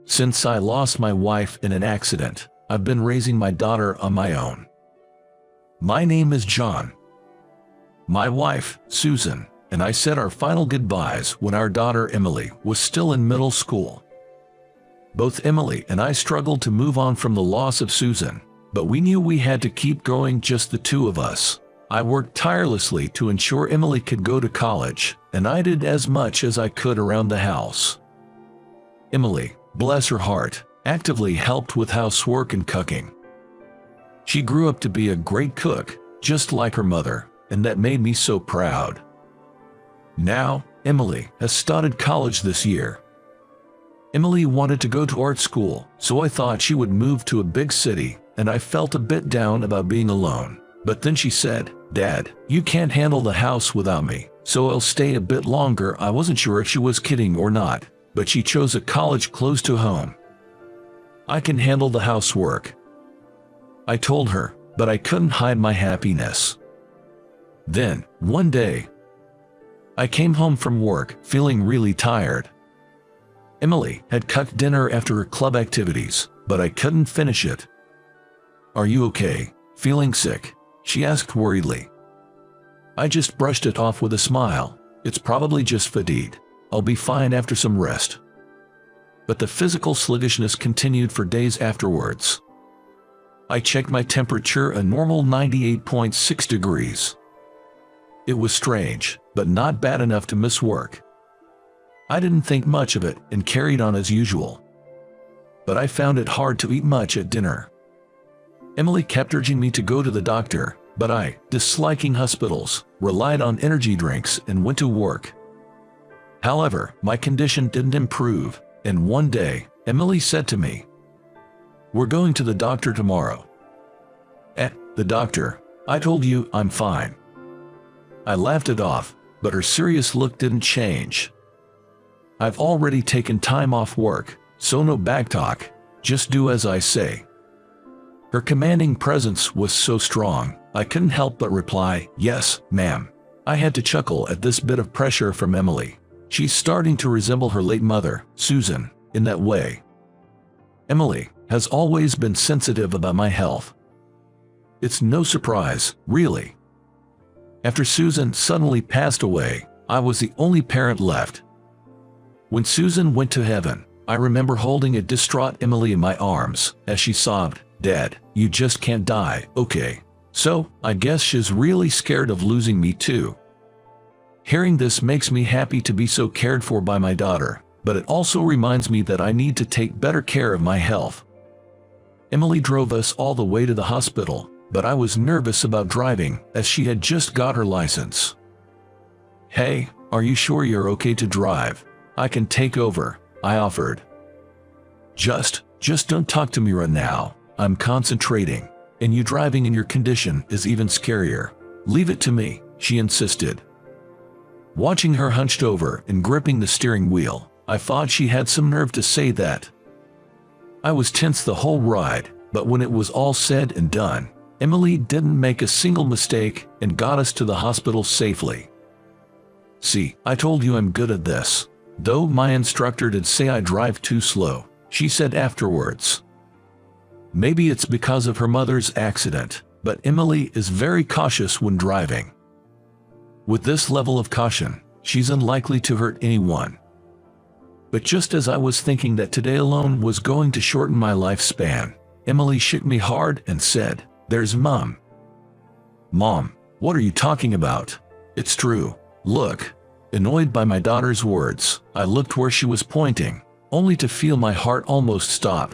Since I lost my wife in an accident, I've been raising my daughter on my own. My name is John. My wife, Susan, and I said our final goodbyes when our daughter Emily was still in middle school. Both Emily and I struggled to move on from the loss of Susan, but we knew we had to keep going, just the two of us. I worked tirelessly to ensure Emily could go to college, and I did as much as I could around the house. Emily, bless her heart, actively helped with housework and cooking. She grew up to be a great cook, just like her mother, and that made me so proud. Now, Emily has started college this year. Emily wanted to go to art school, so I thought she would move to a big city, and I felt a bit down about being alone. But then she said, "Dad, you can't handle the house without me, so I'll stay a bit longer." I wasn't sure if she was kidding or not, but she chose a college close to home. I can handle the housework, I told her, but I couldn't hide my happiness. Then, one day, I came home from work feeling really tired. Emily had cooked dinner after her club activities, but I couldn't finish it. "Are you okay? Feeling sick?" she asked worriedly. I just brushed it off with a smile. "It's probably just fatigue. I'll be fine after some rest." But the physical sluggishness continued for days afterwards. I checked my temperature, a normal 98.6 degrees. It was strange, but not bad enough to miss work. I didn't think much of it and carried on as usual. But I found it hard to eat much at dinner. Emily kept urging me to go to the doctor, but I, disliking hospitals, relied on energy drinks and went to work. However, my condition didn't improve, and one day, Emily said to me, "We're going to the doctor tomorrow." The doctor? I told you I'm fine." I laughed it off, but her serious look didn't change. "I've already taken time off work, so no backtalk, just do as I say." Her commanding presence was so strong, I couldn't help but reply, "Yes, ma'am." I had to chuckle at this bit of pressure from Emily. She's starting to resemble her late mother, Susan, in that way. Emily has always been sensitive about my health. It's no surprise, really. After Susan suddenly passed away, I was the only parent left. When Susan went to heaven, I remember holding a distraught Emily in my arms as she sobbed, "Dad, you just can't die, okay?" So, I guess she's really scared of losing me too. Hearing this makes me happy to be so cared for by my daughter, but it also reminds me that I need to take better care of my health. Emily drove us all the way to the hospital, but I was nervous about driving as she had just got her license. "Hey, are you sure you're okay to drive? I can take over," I offered. Just don't talk to me right now. I'm concentrating, and you driving in your condition is even scarier. Leave it to me," she insisted. Watching her hunched over and gripping the steering wheel, I thought she had some nerve to say that. I was tense the whole ride, but when it was all said and done, Emily didn't make a single mistake and got us to the hospital safely. "See, I told you I'm good at this. Though my instructor did say I drive too slow," she said afterwards. Maybe it's because of her mother's accident, but Emily is very cautious when driving. With this level of caution, she's unlikely to hurt anyone. But just as I was thinking that today alone was going to shorten my lifespan, Emily shook me hard and said, "There's Mom." "Mom, what are you talking about?" "It's true. Look." Annoyed by my daughter's words, I looked where she was pointing, only to feel my heart almost stop.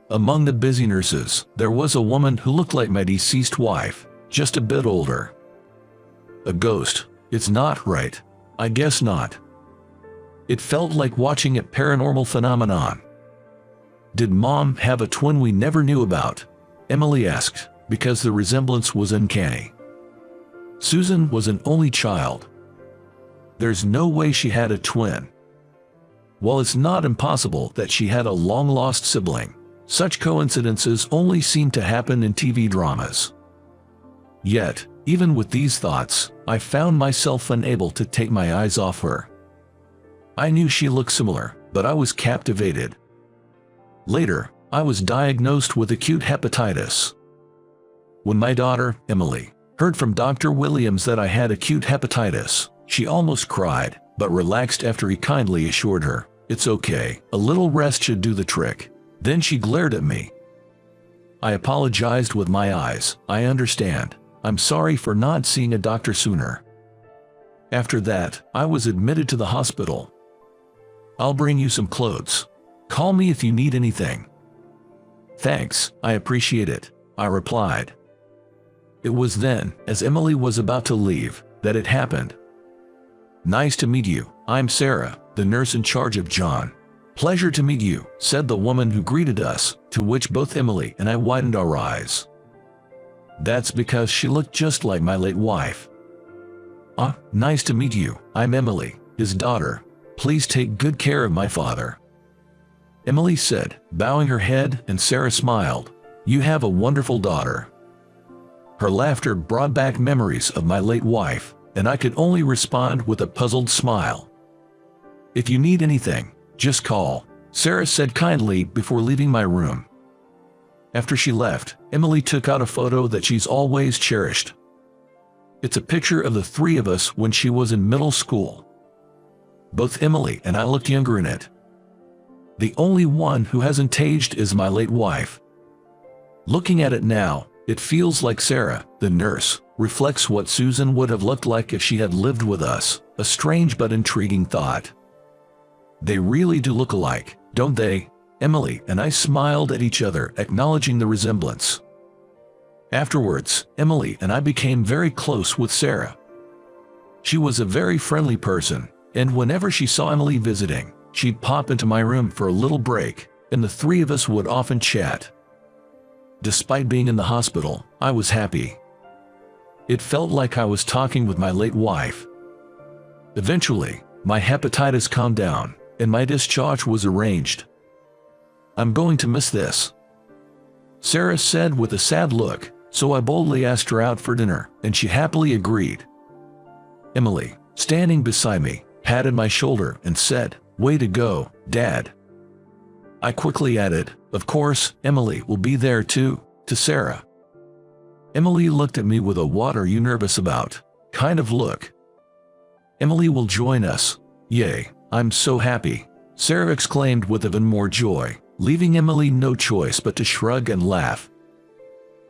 Among the busy nurses, there was a woman who looked like my deceased wife, just a bit older. A ghost? It's not right. I guess not. It felt like watching a paranormal phenomenon. "Did Mom have a twin we never knew about?" Emily asked, because the resemblance was uncanny. Susan was an only child. There's no way she had a twin. While it's not impossible that she had a long-lost sibling, such coincidences only seem to happen in TV dramas. Yet, even with these thoughts, I found myself unable to take my eyes off her. I knew she looked similar, but I was captivated. Later, I was diagnosed with acute hepatitis. When my daughter, Emily, heard from Dr. Williams that I had acute hepatitis, she almost cried, but relaxed after he kindly assured her, "It's okay, a little rest should do the trick." Then she glared at me. I apologized with my eyes. "I understand. I'm sorry for not seeing a doctor sooner." After that, I was admitted to the hospital. "I'll bring you some clothes. Call me if you need anything." "Thanks, I appreciate it," I replied. It was then, as Emily was about to leave, that it happened. "Nice to meet you. I'm Sarah, the nurse in charge of John." "Pleasure to meet you," said the woman who greeted us, to which both Emily and I widened our eyes. That's because she looked just like my late wife. Nice to meet you. I'm Emily, his daughter. Please take good care of my father," Emily said, bowing her head, and Sarah smiled. "You have a wonderful daughter." Her laughter brought back memories of my late wife, and I could only respond with a puzzled smile. "If you need anything, just call," Sarah said kindly before leaving my room. After she left, Emily took out a photo that she's always cherished. It's a picture of the three of us when she was in middle school. Both Emily and I looked younger in it. The only one who hasn't aged is my late wife. Looking at it now, it feels like Sarah, the nurse, reflects what Susan would have looked like if she had lived with us, a strange but intriguing thought. They really do look alike, don't they? Emily and I smiled at each other, acknowledging the resemblance. Afterwards, Emily and I became very close with Sarah. She was a very friendly person, and whenever she saw Emily visiting, she'd pop into my room for a little break, and the three of us would often chat. Despite being in the hospital, I was happy. It felt like I was talking with my late wife. Eventually, my hepatitis calmed down, and my discharge was arranged. "I'm going to miss this," Sarah said with a sad look, so I boldly asked her out for dinner, and she happily agreed. Emily, standing beside me, patted my shoulder and said, "Way to go, Dad." I quickly added, "Of course, Emily will be there too," to Sarah. Emily looked at me with a "what are you nervous about?" kind of look. "Emily will join us." "Yay, I'm so happy," Sarah exclaimed with even more joy, leaving Emily no choice but to shrug and laugh.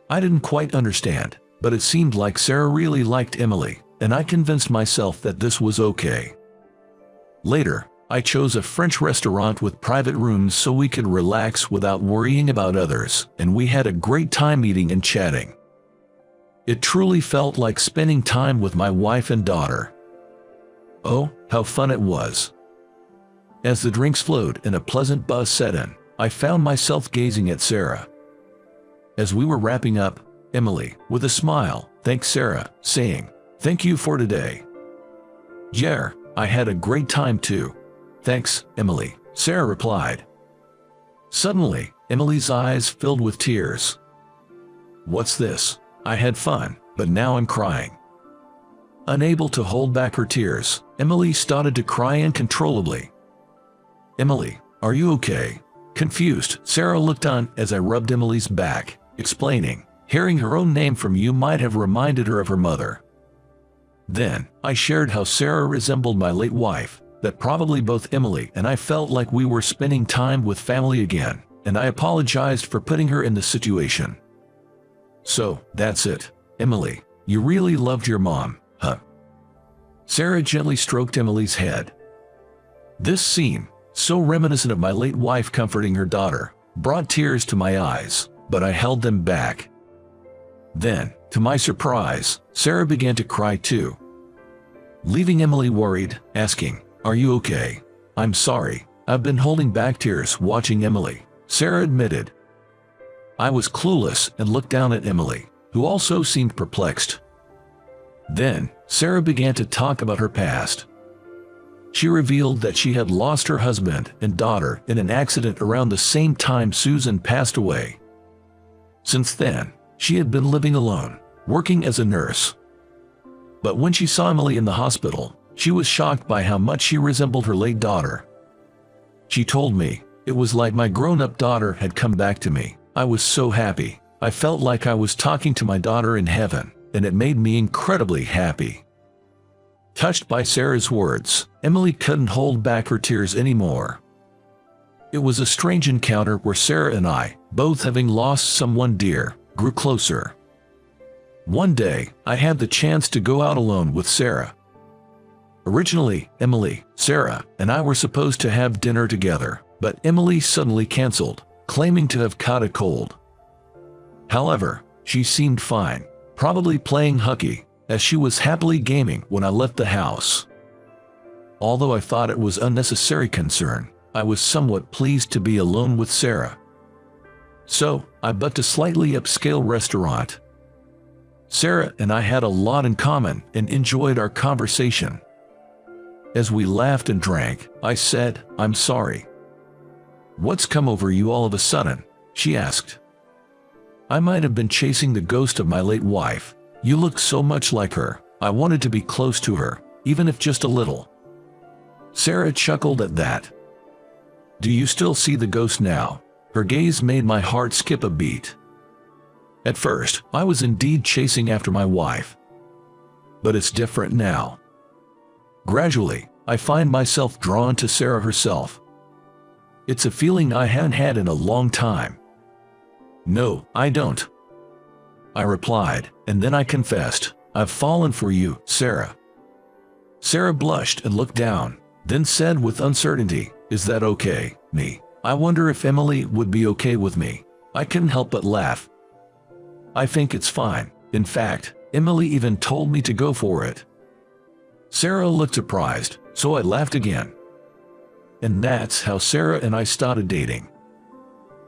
I didn't quite understand, but it seemed like Sarah really liked Emily, and I convinced myself that this was okay. Later, I chose a French restaurant with private rooms so we could relax without worrying about others, and we had a great time eating and chatting. It truly felt like spending time with my wife and daughter. Oh, how fun it was. As the drinks flowed and a pleasant buzz set in, I found myself gazing at Sarah. As we were wrapping up, Emily, with a smile, thanked Sarah, saying, "Thank you for today." "Yeah, I had a great time too." "Thanks, Emily," Sarah replied. Suddenly, Emily's eyes filled with tears. "What's this? I had fun, but now I'm crying." Unable to hold back her tears, Emily started to cry uncontrollably. "Emily, are you okay?" Confused, Sarah looked on as I rubbed Emily's back, explaining, "Hearing her own name from you might have reminded her of her mother." Then, I shared how Sarah resembled my late wife, that probably both Emily and I felt like we were spending time with family again, and I apologized for putting her in the situation. "So, that's it, Emily, you really loved your mom, huh?" Sarah gently stroked Emily's head. This scene, so reminiscent of my late wife comforting her daughter, brought tears to my eyes, but I held them back. Then, to my surprise, Sarah began to cry too, leaving Emily worried, asking, "Are you okay?" "I'm sorry, I've been holding back tears watching Emily," Sarah admitted. I was clueless and looked down at Emily, who also seemed perplexed. Then, Sarah began to talk about her past. She revealed that she had lost her husband and daughter in an accident around the same time Susan passed away. Since then, she had been living alone, working as a nurse. But when she saw Emily in the hospital, she was shocked by how much she resembled her late daughter. She told me, It was like my grown-up daughter had come back to me. I was so happy. I felt like I was talking to my daughter in heaven, and it made me incredibly happy. Touched by Sarah's words, Emily couldn't hold back her tears anymore. It was a strange encounter where Sarah and I, both having lost someone dear, grew closer. One day, I had the chance to go out alone with Sarah. Originally, Emily, Sarah, and I were supposed to have dinner together, but Emily suddenly canceled, claiming to have caught a cold. However, she seemed fine, probably playing hooky, as she was happily gaming when I left the house. Although I thought it was unnecessary concern, I was somewhat pleased to be alone with Sarah. So, I booked a slightly upscale restaurant. Sarah and I had a lot in common and enjoyed our conversation. As we laughed and drank, I said, "I'm sorry. What's come over you all of a sudden?" she asked. "I might have been chasing the ghost of my late wife. You look so much like her. I wanted to be close to her, even if just a little." Sarah chuckled at that. "Do you still see the ghost now?" Her gaze made my heart skip a beat. At first, I was indeed chasing after my wife. But it's different now. Gradually, I find myself drawn to Sarah herself. It's a feeling I hadn't had in a long time. "No, I don't," I replied, and then I confessed, "I've fallen for you, Sarah." Sarah blushed and looked down, then said with uncertainty, "Is that okay, me? I wonder if Emily would be okay with me." I couldn't help but laugh. "I think it's fine. In fact, Emily even told me to go for it." Sarah looked surprised, so I laughed again. And that's how Sarah and I started dating.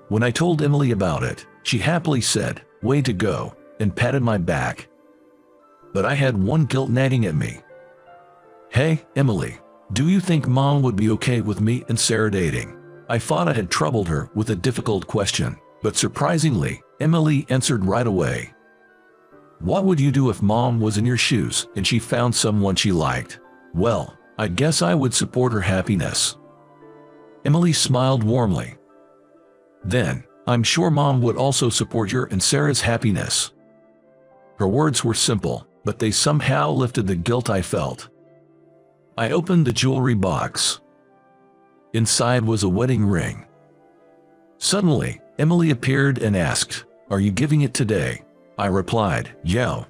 When I told Emily about it, she happily said, "Way to go," and patted my back. But I had one guilt nagging at me. "Hey, Emily, do you think Mom would be okay with me and Sarah dating?" I thought I had troubled her with a difficult question, but surprisingly, Emily answered right away. "What would you do if Mom was in your shoes and she found someone she liked?" "Well, I guess I would support her happiness." Emily smiled warmly. "Then, I'm sure Mom would also support your and Sarah's happiness." Her words were simple, but they somehow lifted the guilt I felt. I opened the jewelry box. Inside was a wedding ring. Suddenly, Emily appeared and asked, "Are you giving it today?" I replied, "Yeah."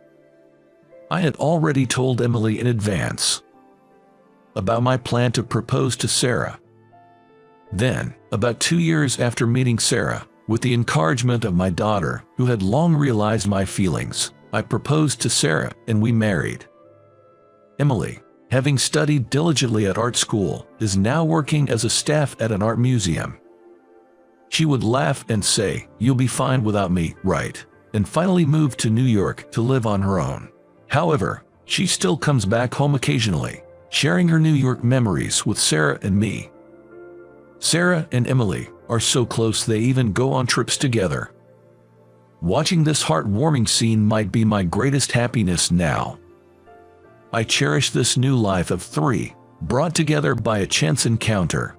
I had already told Emily in advance about my plan to propose to Sarah. Then, about 2 years after meeting Sarah, with the encouragement of my daughter, who had long realized my feelings, I proposed to Sarah and we married. Emily, having studied diligently at art school, is now working as a staff at an art museum. She would laugh and say, "You'll be fine without me, right?" and finally moved to New York to live on her own. However, she still comes back home occasionally, sharing her New York memories with Sarah and me. Sarah and Emily are so close they even go on trips together. Watching this heartwarming scene might be my greatest happiness now. I cherish this new life of 3, brought together by a chance encounter.